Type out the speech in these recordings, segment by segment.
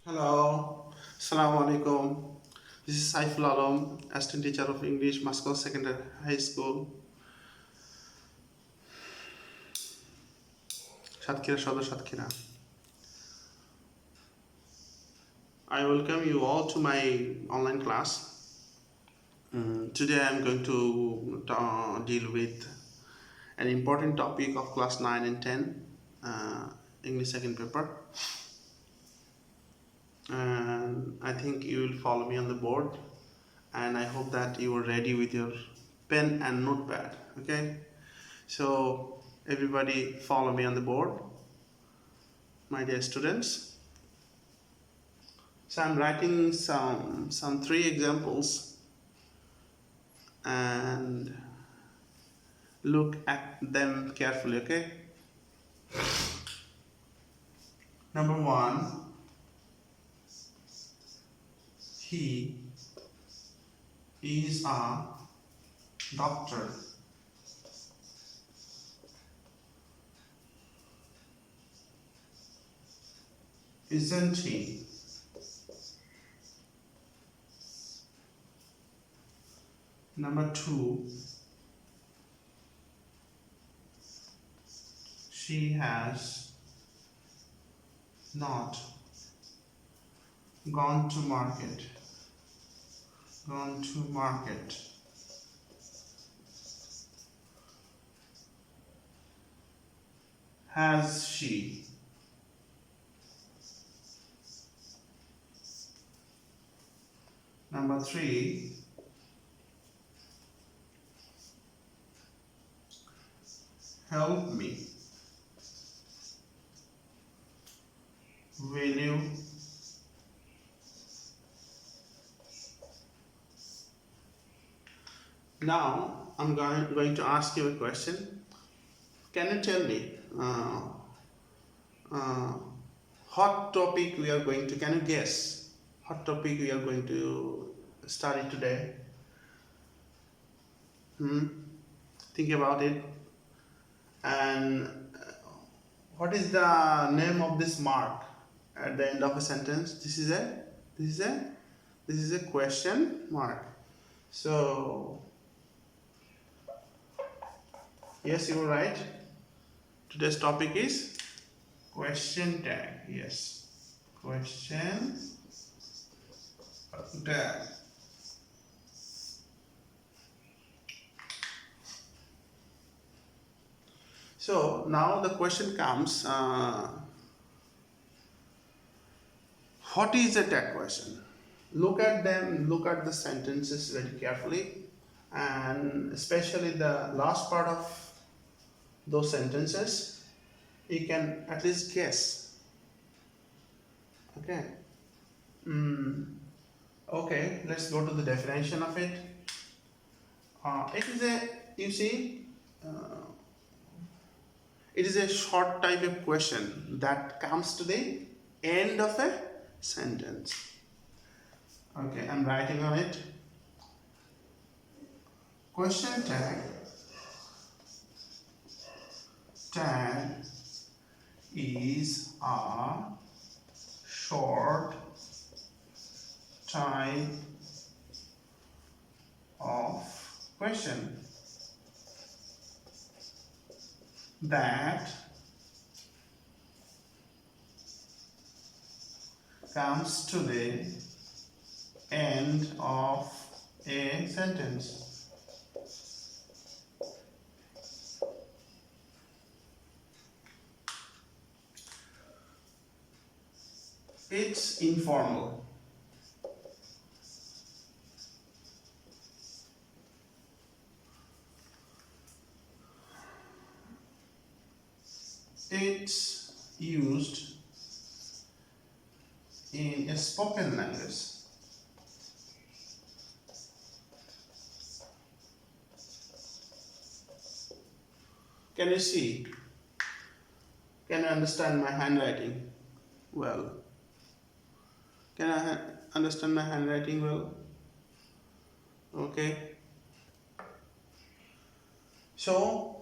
Hello, Assalamu alaikum. This is Saiful Alam, assistant teacher of English, Moscow Secondary High School, Satkira Shodar Satkira. I welcome you all to my online class. Today I am going to deal with an important topic of class 9 and 10, English second paper. And I think you will follow me on the board, and I hope that you are ready with your pen and notepad. Okay, so everybody follow me on the board, my dear students. So I'm writing some three examples, and look at them carefully. Okay, number one, he is a doctor. Isn't he? Number two, she has not gone to market. Gone to market. Has she? Number three, help me. Will you? Now I'm going to ask you a question. Can you tell me uh, hot topic we are going to? Can you guess hot topic we are going to study today? Hmm? Think about it. And what is the name of this mark at the end of a sentence? This is a question mark. So yes, you were right. Today's topic is question tag. Yes, question tag. So now the question comes, what is a tag question? Look at them, look at the sentences very carefully, and especially the last part of those sentences, you can at least guess. Okay. Okay, let's go to the definition of it. It is a, you see, it is a short type of question that comes to the end of a sentence. Okay, I'm writing on it. Question tag. Tag is a short type of question that comes to the end of a sentence. It's informal. It's used in a spoken language. Can you see? Can you understand my handwriting well? Can I understand my handwriting well? Okay. So,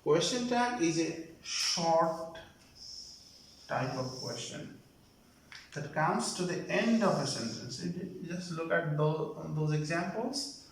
question tag is a short type of question that comes to the end of a sentence. You just look at those examples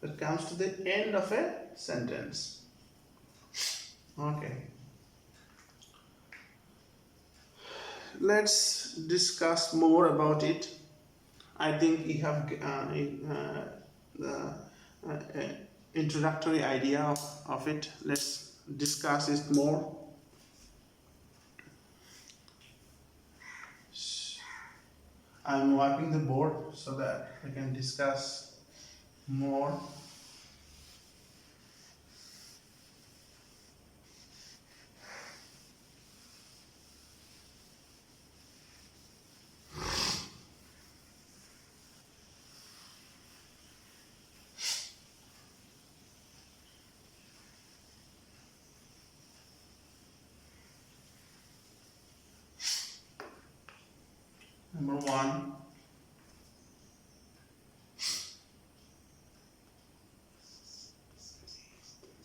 that comes to the end of a sentence. Okay. Let's discuss more about it. I think you have the introductory idea of it. Let's discuss it more. I'm wiping the board so that we can discuss more. Number one,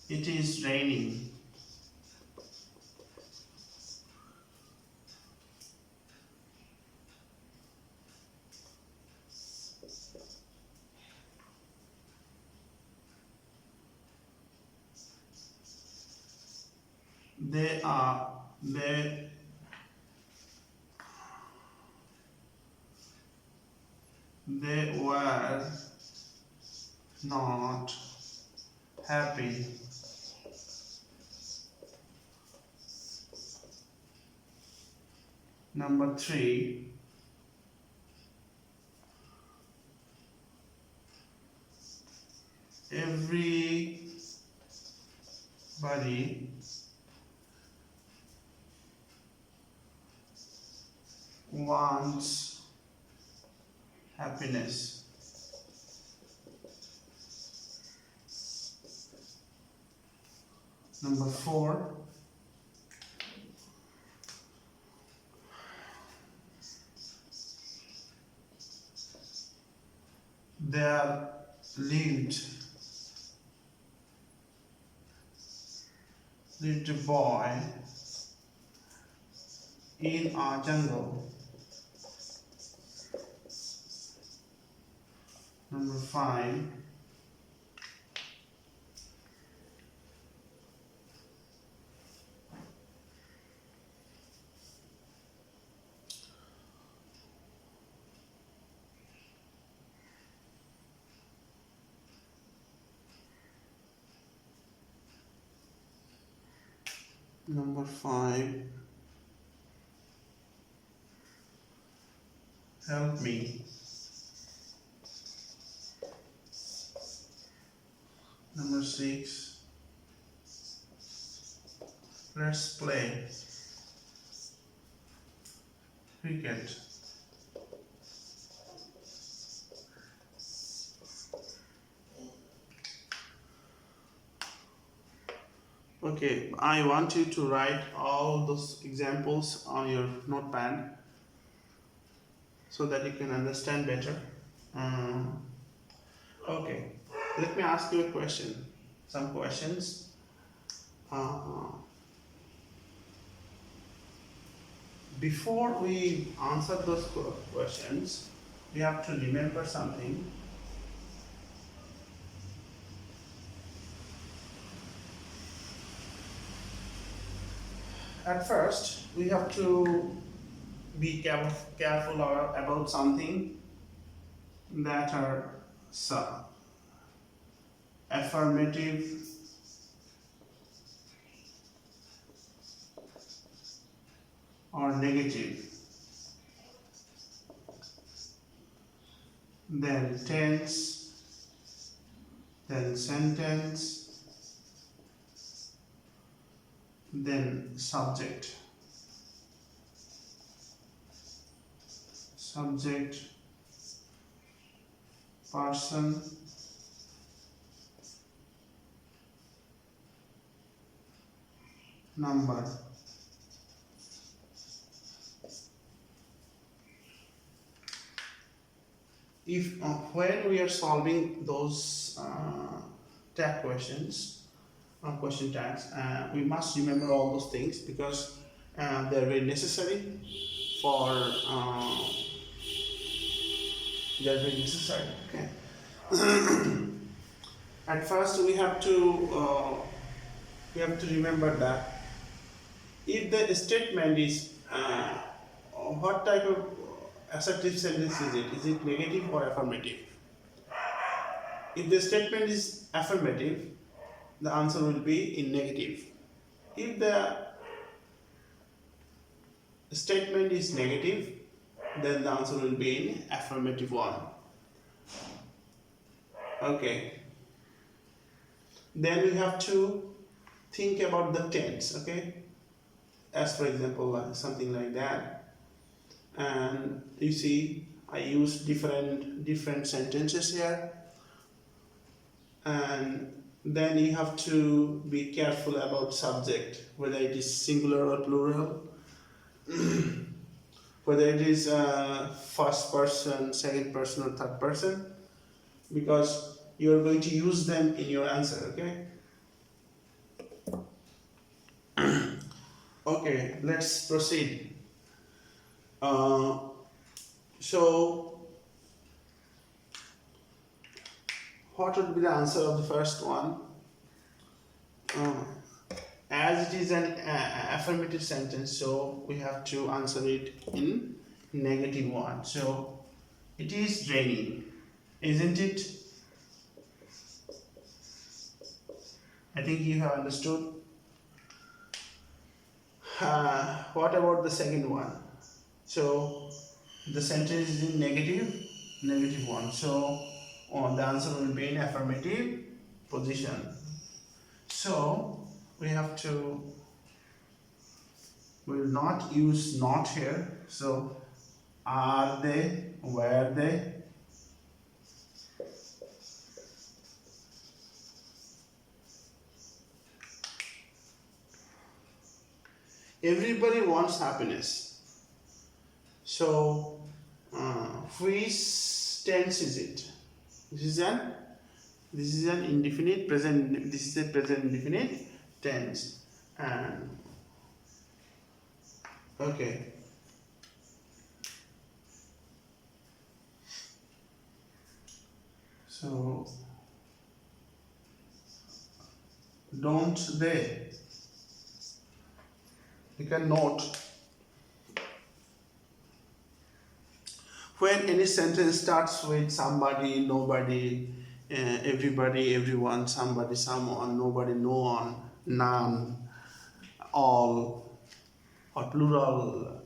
it is raining. They were not happy. Number three, everybody wants happiness. Number four, there lived a boy in a jungle. Number five, help me. Number six, let's play cricket. Okay, I want you to write all those examples on your notepad so that you can understand better. Okay, let me ask you a question. Some questions. Before we answer those questions, we have to remember something. At first, we have to be careful about something that are affirmative or negative. Then tense, then sentence, then subject, person, number. If when we are solving those tag questions, question tags, we must remember all those things because they're very necessary for gathering exercise. Okay. At first, we have to remember that if the statement is what type of assertive sentence is it? Is it negative or affirmative? If the statement is affirmative, the answer will be in negative. If the statement is negative, then the answer will be in affirmative one. Okay. Then we have to think about the tense. Okay. As for example, something like that. And you see, I use different sentences here. And then you have to be careful about subject, whether it is singular or plural, whether it is first person, second person, or third person, because you are going to use them in your answer. Okay. Okay, let's proceed. So what would be the answer of the first one? As it is an affirmative sentence, so we have to answer it in negative one. So it is raining, isn't it? I think you have understood. What about the second one? So the sentence is in negative one. So the answer will be in affirmative position. So we will not use not here. So are they, were they? Everybody wants happiness. So which tense is it? This is an indefinite present. This is a present indefinite tense. And okay. So don't they? You can note when any sentence starts with somebody, nobody, everybody, everyone, somebody, someone, nobody, no one, none, all, or plural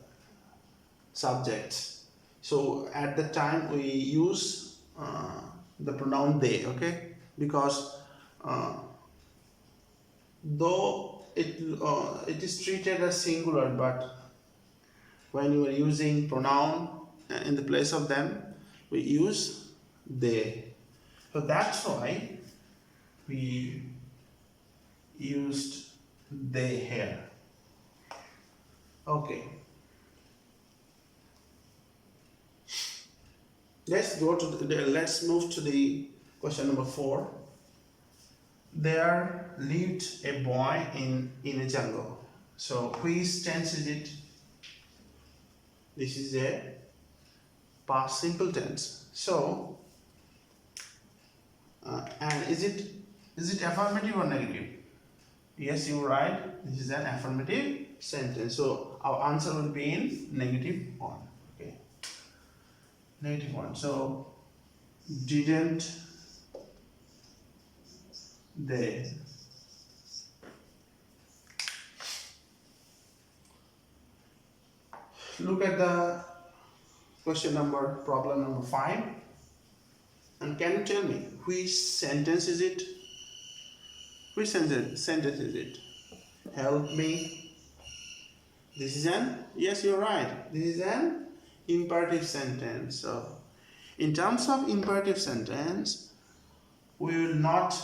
subjects. So at the time we use the pronoun they, okay? Because though it is treated as singular, but when you are using pronoun in the place of them, we use they. So that's why we used they here. Okay. Let's move to the question number 4. There lived a boy in a jungle. So which tense is it? This is a past simple tense. So and is it affirmative or negative? Yes, you're right. This is an affirmative sentence. So our answer will be in negative one. Okay. Negative one. So didn't they? Look at the problem number 5, and can you tell me which sentence is it? Which sentence is it? Help me. This is yes, you're right. This is an imperative sentence. So in terms of imperative sentence, we will not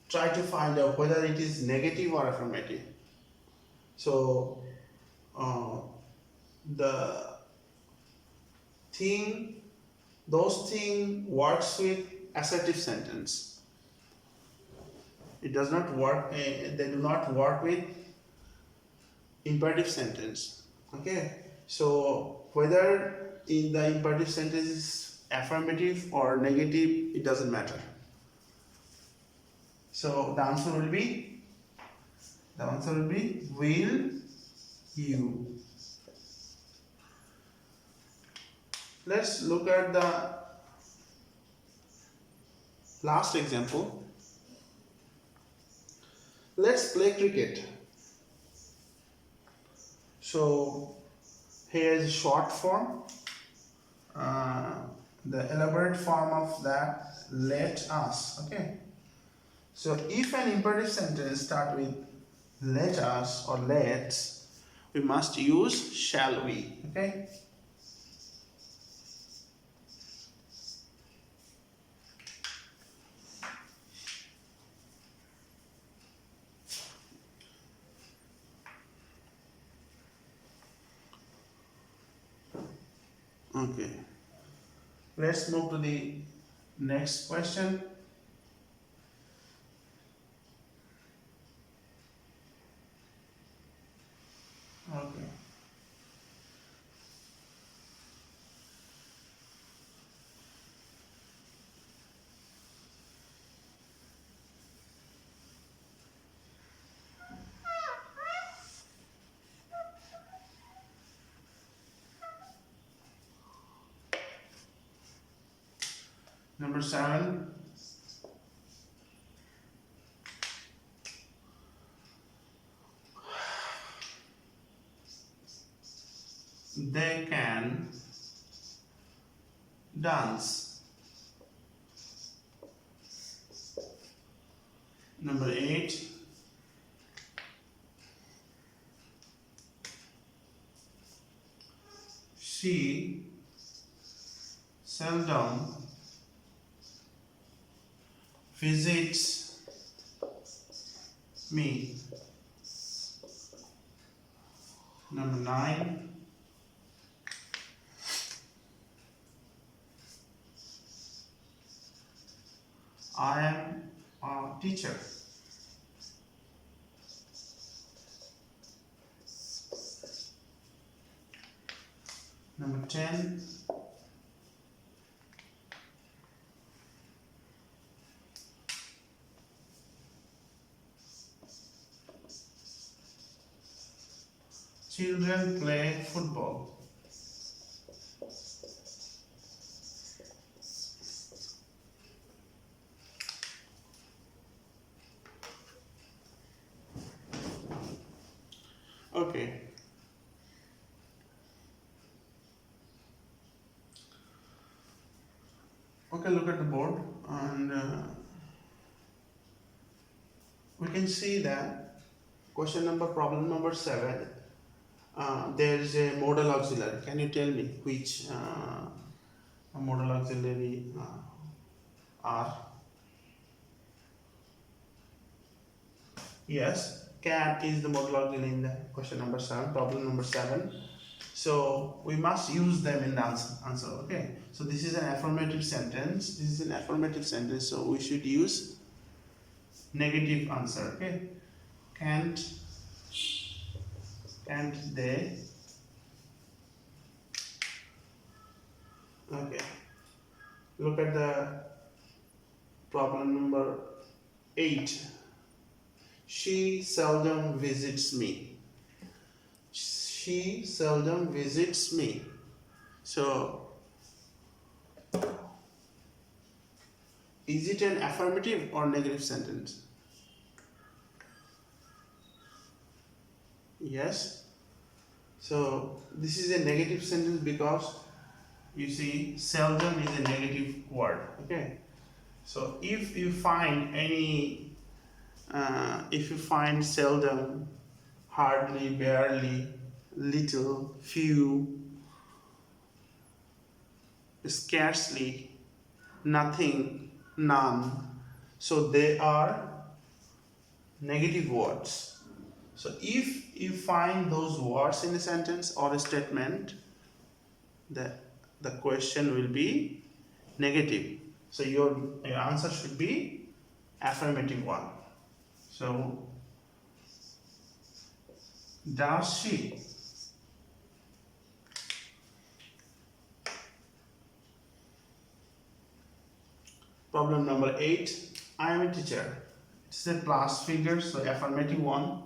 try to find out whether it is negative or affirmative. So those thing works with assertive sentence. It does not work. They do not work with imperative sentence. Okay. So whether in the imperative sentence is affirmative or negative, it doesn't matter. So the answer will be will you. Let's look at the last example. Let's play cricket. So here is short form. The elaborate form of that, let us. Okay. So if an imperative sentence start with let us or let's, we must use shall we. Okay. Okay. Let's move to the next question. Okay. Number 7. They can dance. Number 8. She seldom visits me. Number 9. I am a teacher. Number 10. Children play football. Okay. Okay, look at the board and we can see that problem number 7, there is a modal auxiliary. Can you tell me which modal auxiliary are? Yes, can is the modal auxiliary in the question number 7, problem number 7. So we must use them in the answer. Okay. So this is an affirmative sentence. So we should use negative answer. Okay. Can't they? Okay. Look at the problem number 8. She seldom visits me. She seldom visits me. So, is it an affirmative or negative sentence? Yes. So, this is a negative sentence because you see seldom is a negative word. Okay. So, if you find seldom, hardly, barely, little, few, scarcely, nothing, none, so they are negative words. So if you find those words in a sentence or a statement, the question will be negative. So your answer should be affirmative one. So does she Problem number 8. I am a teacher. It's a plus figure, so affirmative one.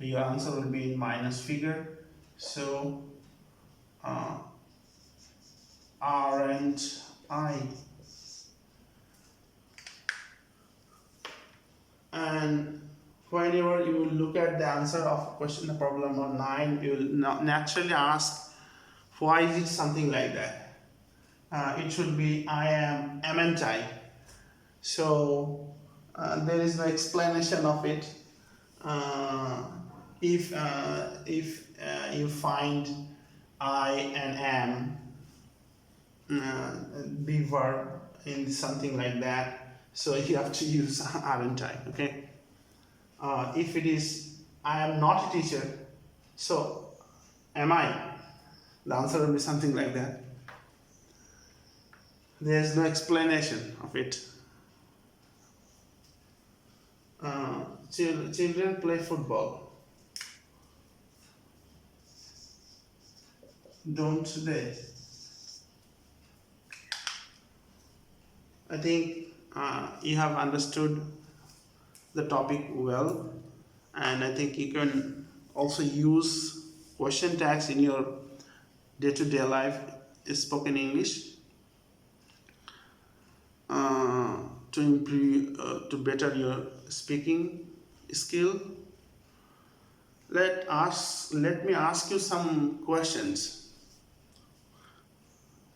So your answer will be in minus figure. So aren't I? And whenever you will look at the answer of question problem number 9, you will naturally ask, why is it something like that? It should be amn't I? So there is no explanation of it. If you find I and am be verb in something like that, so you have to use aren't I. Okay. If it is I am not a teacher, so am I? The answer will be something like that. There is no explanation of it. Children play football, don't they? I think you have understood the topic well, and I think you can also use question tags in your day-to-day life spoken English to improve, to better your speaking skill. Let me ask you some questions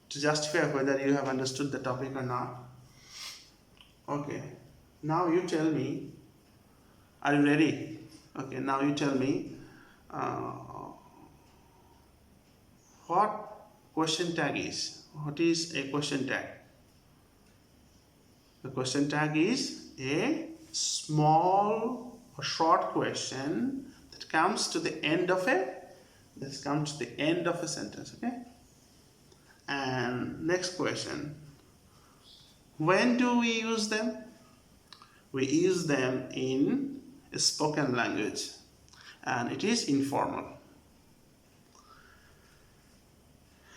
to justify whether you have understood the topic or not. Okay, now you tell me, are you ready? Okay, now you tell me what question tag is. What is a question tag? The question tag is a small or short question that comes to the end of a sentence. Okay. And next question. When do we use them? We use them in a spoken language, and it is informal.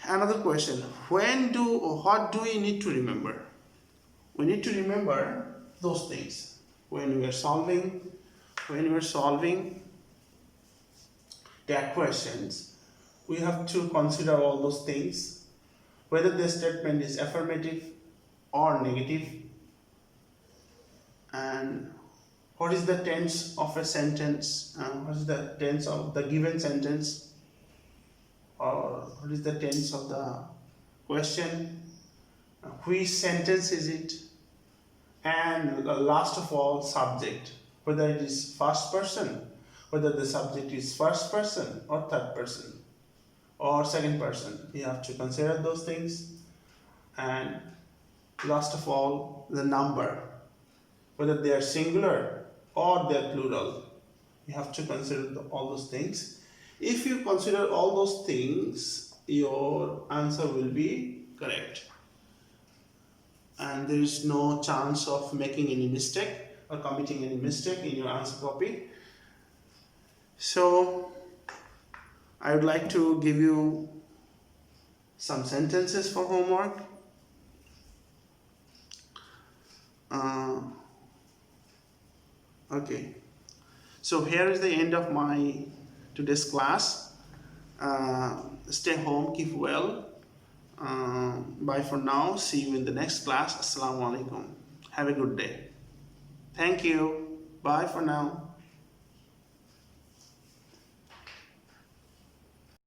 Another question. What do we need to remember? We need to remember those things. When we are solving tag questions, we have to consider all those things, whether the statement is affirmative or negative, and what is the tense of a sentence, what is the tense of the given sentence, or what is the tense of the question, which sentence is it, and last of all, subject, whether it is first person, whether the subject is first person or third person or second person. You have to consider those things. And last of all, the number, whether they are singular or they are plural. You have to consider all those things. If you consider all those things, your answer will be correct, and there is no chance of making any mistake or committing any mistake in your answer copy. So I would like to give you some sentences for homework. Okay, so here is the end of my today's class. Stay home, keep well. Bye for now. See you in the next class. Assalamu alaikum. Have a good day. Thank you. Bye for now.